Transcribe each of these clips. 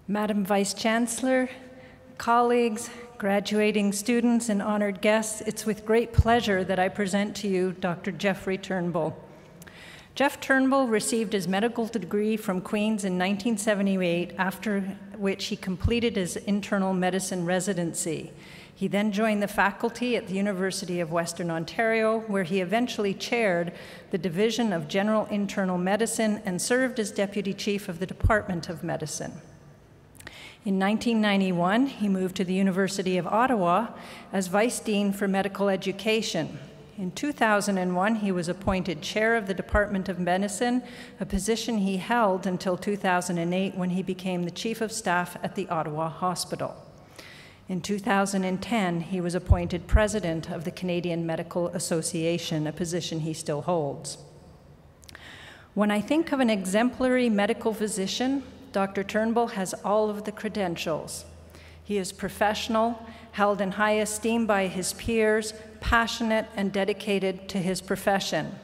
Madam Vice Chancellor, colleagues, graduating students, and honored guests, it's with great pleasure that I present to you Dr. Jeffrey Turnbull. Jeff Turnbull received his medical degree from Queen's in 1978, after which he completed his internal medicine residency. He then joined the faculty at the University of Western Ontario, where he eventually chaired the Division of General Internal Medicine and served as Deputy Chief of the Department of Medicine. In 1991, he moved to the University of Ottawa as Vice Dean for Medical Education. In 2001, he was appointed Chair of the Department of Medicine, a position he held until 2008 when he became the Chief of Staff at the Ottawa Hospital. In 2010, he was appointed President of the Canadian Medical Association, a position he still holds. When I think of an exemplary medical physician, Dr. Turnbull has all of the credentials. He is professional, held in high esteem by his peers, passionate and dedicated to his profession.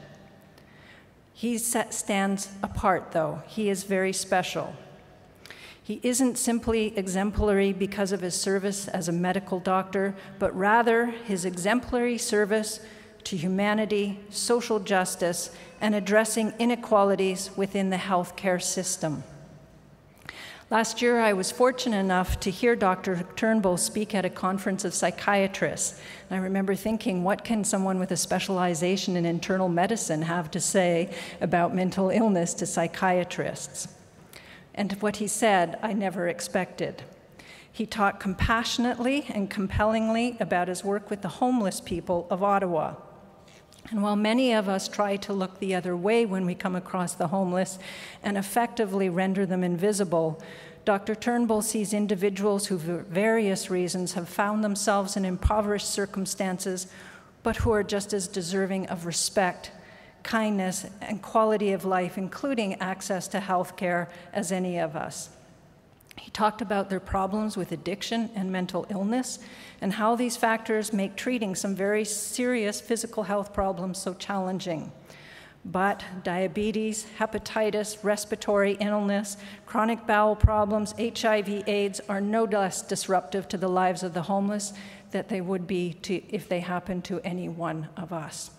He stands apart, though. He is very special. He isn't simply exemplary because of his service as a medical doctor, but rather his exemplary service to humanity, social justice, and addressing inequalities within the healthcare system. Last year, I was fortunate enough to hear Dr. Turnbull speak at a conference of psychiatrists. And I remember thinking, what can someone with a specialization in internal medicine have to say about mental illness to psychiatrists? And what he said, I never expected. He talked compassionately and compellingly about his work with the homeless people of Ottawa. And while many of us try to look the other way when we come across the homeless and effectively render them invisible, Dr. Turnbull sees individuals who, for various reasons, have found themselves in impoverished circumstances, but who are just as deserving of respect, kindness, and quality of life, including access to health care, as any of us. He talked about their problems with addiction and mental illness and how these factors make treating some very serious physical health problems so challenging. But diabetes, hepatitis, respiratory illness, chronic bowel problems, HIV/AIDS are no less disruptive to the lives of the homeless than they would be if they happened to any one of us.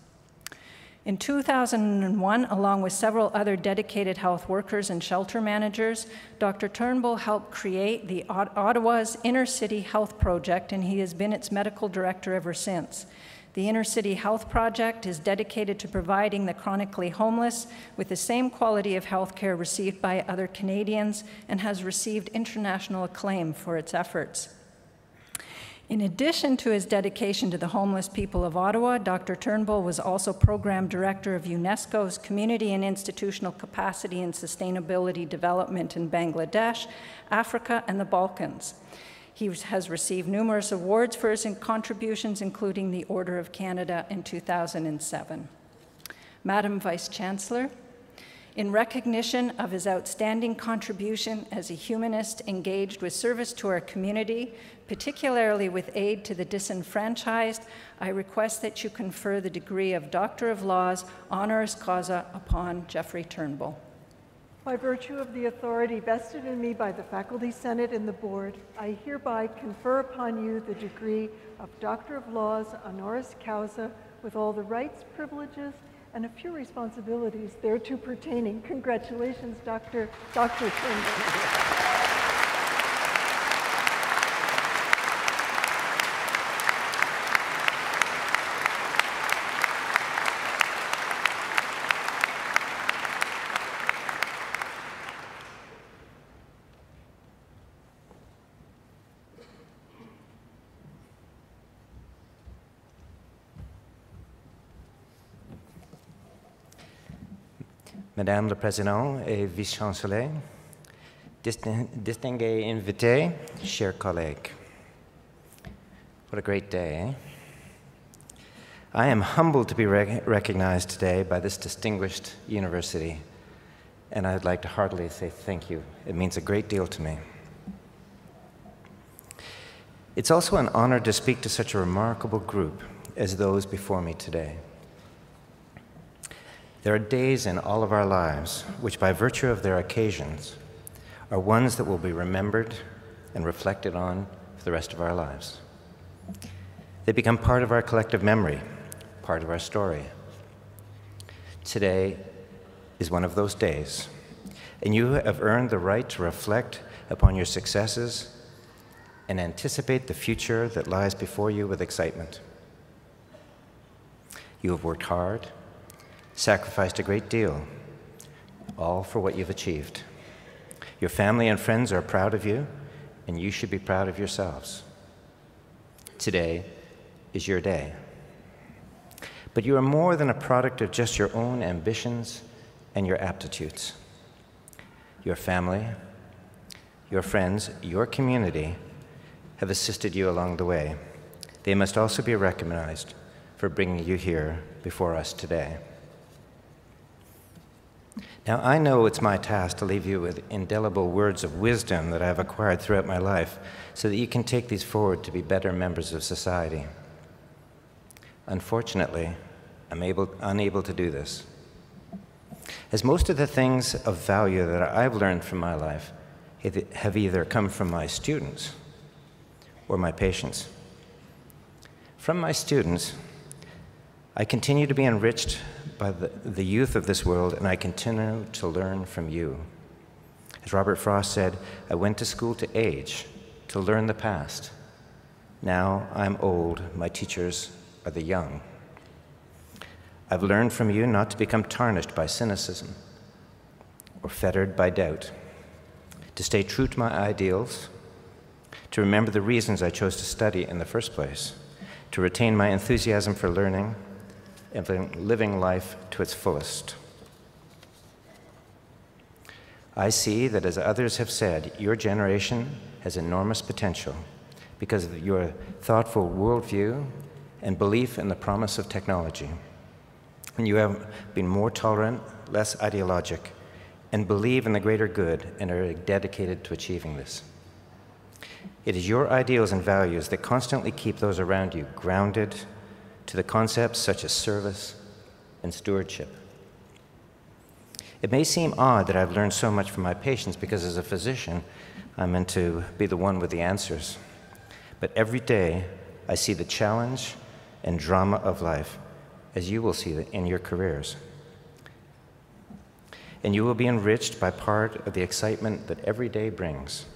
In 2001, along with several other dedicated health workers and shelter managers, Dr. Turnbull helped create the Ottawa's Inner City Health Project, and he has been its medical director ever since. The Inner City Health Project is dedicated to providing the chronically homeless with the same quality of health care received by other Canadians and has received international acclaim for its efforts. In addition to his dedication to the homeless people of Ottawa, Dr. Turnbull was also Program Director of UNESCO's Community and Institutional Capacity and Sustainability Development in Bangladesh, Africa, and the Balkans. He has received numerous awards for his contributions, including the Order of Canada in 2007. Madam Vice Chancellor, in recognition of his outstanding contribution as a humanist engaged with service to our community, particularly with aid to the disenfranchised, I request that you confer the degree of Doctor of Laws honoris causa upon Jeffrey Turnbull. By virtue of the authority vested in me by the Faculty Senate and the Board, I hereby confer upon you the degree of Doctor of Laws honoris causa with all the rights, privileges, and a few responsibilities thereto pertaining. Congratulations, Dr. Turnbull. Madame la Présidente et Vice-Chancelier, distingués invités, chers collègues. What a great day, eh? I am humbled to be recognized today by this distinguished university, and I'd like to heartily say thank you. It means a great deal to me. It's also an honor to speak to such a remarkable group as those before me today. There are days in all of our lives which, by virtue of their occasions, are ones that will be remembered and reflected on for the rest of our lives. They become part of our collective memory, part of our story. Today is one of those days, and you have earned the right to reflect upon your successes and anticipate the future that lies before you with excitement. You have worked hard, sacrificed a great deal, all for what you've achieved. Your family and friends are proud of you, and you should be proud of yourselves. Today is your day. But you are more than a product of just your own ambitions and your aptitudes. Your family, your friends, your community have assisted you along the way. They must also be recognized for bringing you here before us today. Now, I know it's my task to leave you with indelible words of wisdom that I've acquired throughout my life so that you can take these forward to be better members of society. Unfortunately, I'm unable to do this, as most of the things of value that I've learned from my life have either come from my students or my patients. From my students, I continue to be enriched by the youth of this world, and I continue to learn from you. As Robert Frost said, I went to school to age, to learn the past. Now I'm old, my teachers are the young. I've learned from you not to become tarnished by cynicism or fettered by doubt, to stay true to my ideals, to remember the reasons I chose to study in the first place, to retain my enthusiasm for learning and living life to its fullest. I see that, as others have said, your generation has enormous potential because of your thoughtful worldview and belief in the promise of technology. And you have been more tolerant, less ideologic, and believe in the greater good and are dedicated to achieving this. It is your ideals and values that constantly keep those around you grounded to the concepts such as service and stewardship. It may seem odd that I've learned so much from my patients because as a physician, I'm meant to be the one with the answers. But every day, I see the challenge and drama of life, as you will see in your careers. And you will be enriched by part of the excitement that every day brings.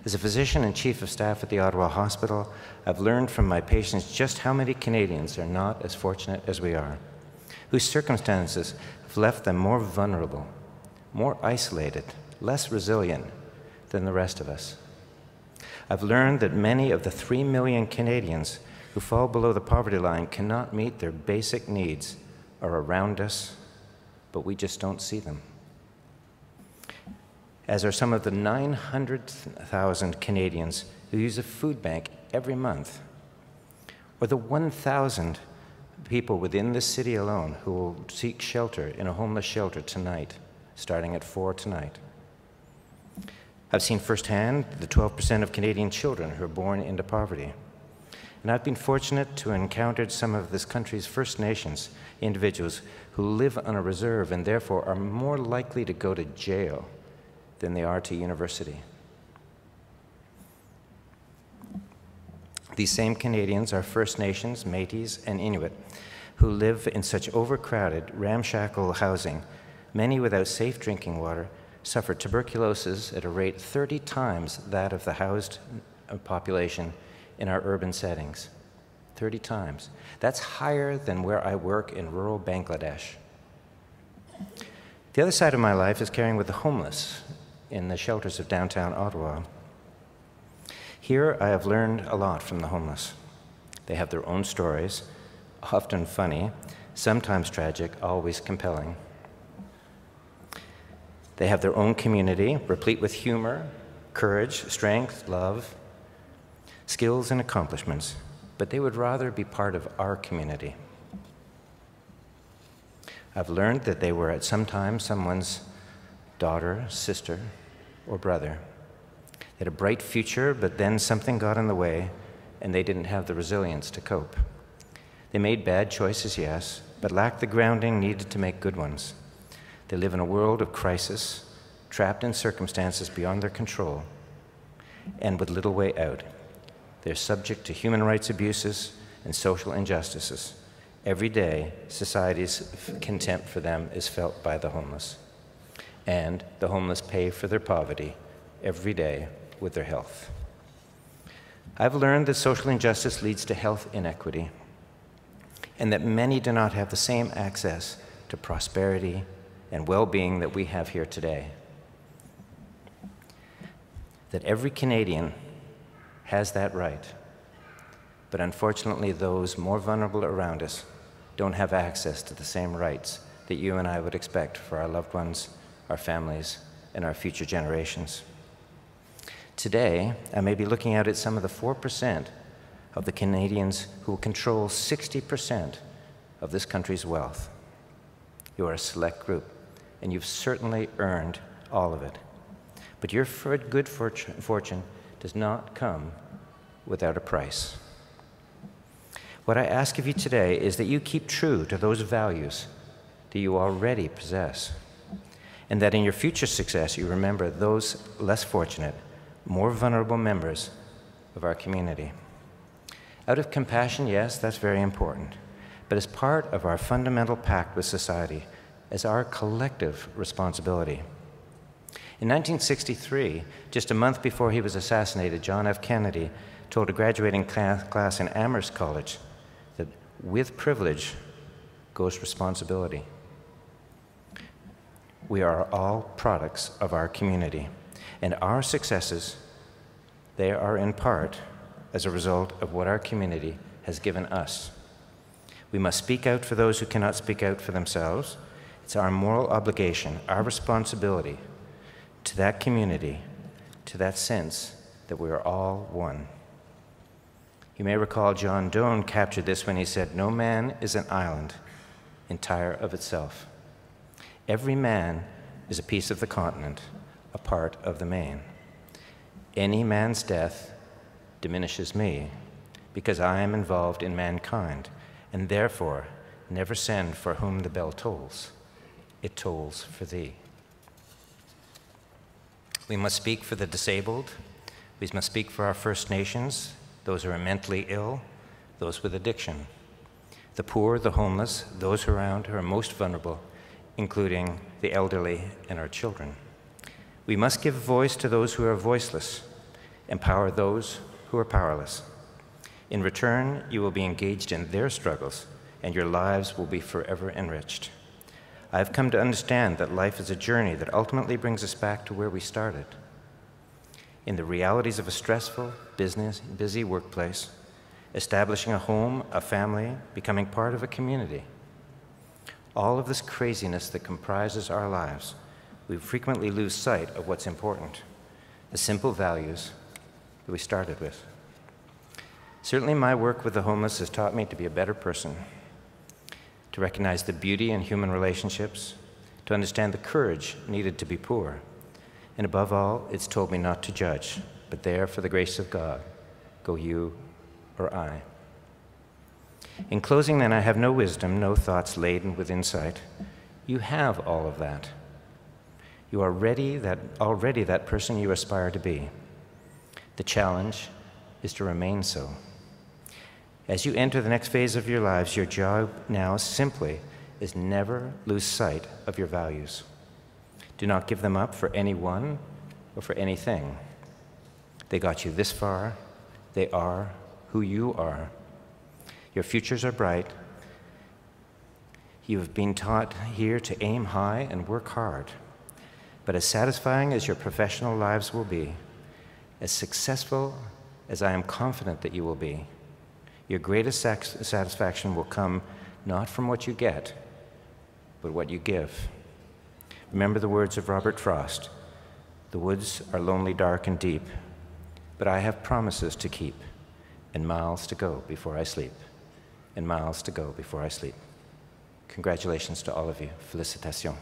As a physician and chief of staff at the Ottawa Hospital, I've learned from my patients just how many Canadians are not as fortunate as we are, whose circumstances have left them more vulnerable, more isolated, less resilient than the rest of us. I've learned that many of the 3 million Canadians who fall below the poverty line cannot meet their basic needs are around us, but we just don't see them. As are some of the 900,000 Canadians who use a food bank every month, or the 1,000 people within this city alone who will seek shelter in a homeless shelter tonight, starting at 4 tonight. I've seen firsthand the 12% of Canadian children who are born into poverty. And I've been fortunate to encounter some of this country's First Nations individuals who live on a reserve and therefore are more likely to go to jail than they are to university. These same Canadians are First Nations, Métis, and Inuit who live in such overcrowded, ramshackle housing, many without safe drinking water, suffer tuberculosis at a rate 30 times that of the housed population in our urban settings. 30 times. That's higher than where I work in rural Bangladesh. The other side of my life is caring with the homeless in the shelters of downtown Ottawa. Here, I have learned a lot from the homeless. They have their own stories, often funny, sometimes tragic, always compelling. They have their own community, replete with humor, courage, strength, love, skills, and accomplishments, but they would rather be part of our community. I've learned that they were at some time someone's daughter, sister, or brother. They had a bright future, but then something got in the way, and they didn't have the resilience to cope. They made bad choices, yes, but lacked the grounding needed to make good ones. They live in a world of crisis, trapped in circumstances beyond their control, and with little way out. They're subject to human rights abuses and social injustices. Every day, society's contempt for them is felt by the homeless. And the homeless pay for their poverty every day with their health. I've learned that social injustice leads to health inequity, and that many do not have the same access to prosperity and well-being that we have here today. That every Canadian has that right, but unfortunately those more vulnerable around us don't have access to the same rights that you and I would expect for our loved ones, our families, and our future generations. Today, I may be looking out at some of the 4% of the Canadians who control 60% of this country's wealth. You are a select group, and you've certainly earned all of it. But your good fortune does not come without a price. What I ask of you today is that you keep true to those values that you already possess, and that in your future success you remember those less fortunate, more vulnerable members of our community. Out of compassion, yes, that's very important, but as part of our fundamental pact with society, as our collective responsibility. In 1963, just a month before he was assassinated, John F. Kennedy told a graduating class in Amherst College that with privilege goes responsibility. We are all products of our community, and our successes, they are in part as a result of what our community has given us. We must speak out for those who cannot speak out for themselves. It's our moral obligation, our responsibility to that community, to that sense that we are all one. You may recall John Donne captured this when he said, "No man is an island entire of itself. Every man is a piece of the continent, a part of the main. Any man's death diminishes me, because I am involved in mankind, and therefore never send for whom the bell tolls. It tolls for thee." We must speak for the disabled. We must speak for our First Nations, those who are mentally ill, those with addiction, the poor, the homeless, those around who are most vulnerable, including the elderly and our children. We must give voice to those who are voiceless, empower those who are powerless. In return, you will be engaged in their struggles, and your lives will be forever enriched. I've come to understand that life is a journey that ultimately brings us back to where we started, in the realities of a stressful, busy workplace, establishing a home, a family, becoming part of a community. All of this craziness that comprises our lives, we frequently lose sight of what's important, the simple values that we started with. Certainly my work with the homeless has taught me to be a better person, to recognize the beauty in human relationships, to understand the courage needed to be poor. And above all, it's told me not to judge, but there, for the grace of God, go you or I. In closing, then, I have no wisdom, no thoughts laden with insight. You have all of that. You are already that person you aspire to be. The challenge is to remain so. As you enter the next phase of your lives, your job now simply is never lose sight of your values. Do not give them up for anyone or for anything. They got you this far. They are who you are. Your futures are bright. You have been taught here to aim high and work hard. But as satisfying as your professional lives will be, as successful as I am confident that you will be, your greatest satisfaction will come not from what you get, but what you give. Remember the words of Robert Frost, "The woods are lonely, dark, and deep, but I have promises to keep, and miles to go before I sleep, and miles to go before I sleep." Congratulations to all of you. Félicitations.